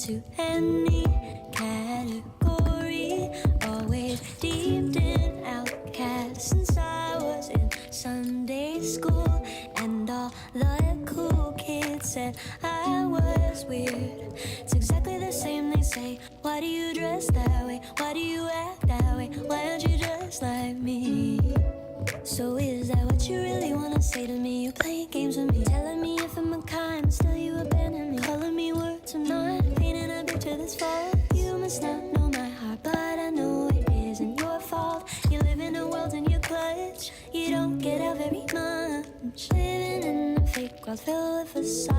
into any category. Always deep in outcast since I was in Sunday school, and all the cool kids said I was weird. It's exactly the same. They say, why do you dress that way? Why do you act that way? Why aren't you just like me? So is that what you really wanna say to me? You playing games with me, telling me if I'm unkind, but still you abandon me, calling me words I'm not, painting a picture that's false. You must not know my heart, but I know it isn't your fault. You live in a world in your clutch, you don't get out very much. Living in a fake world filled with facades.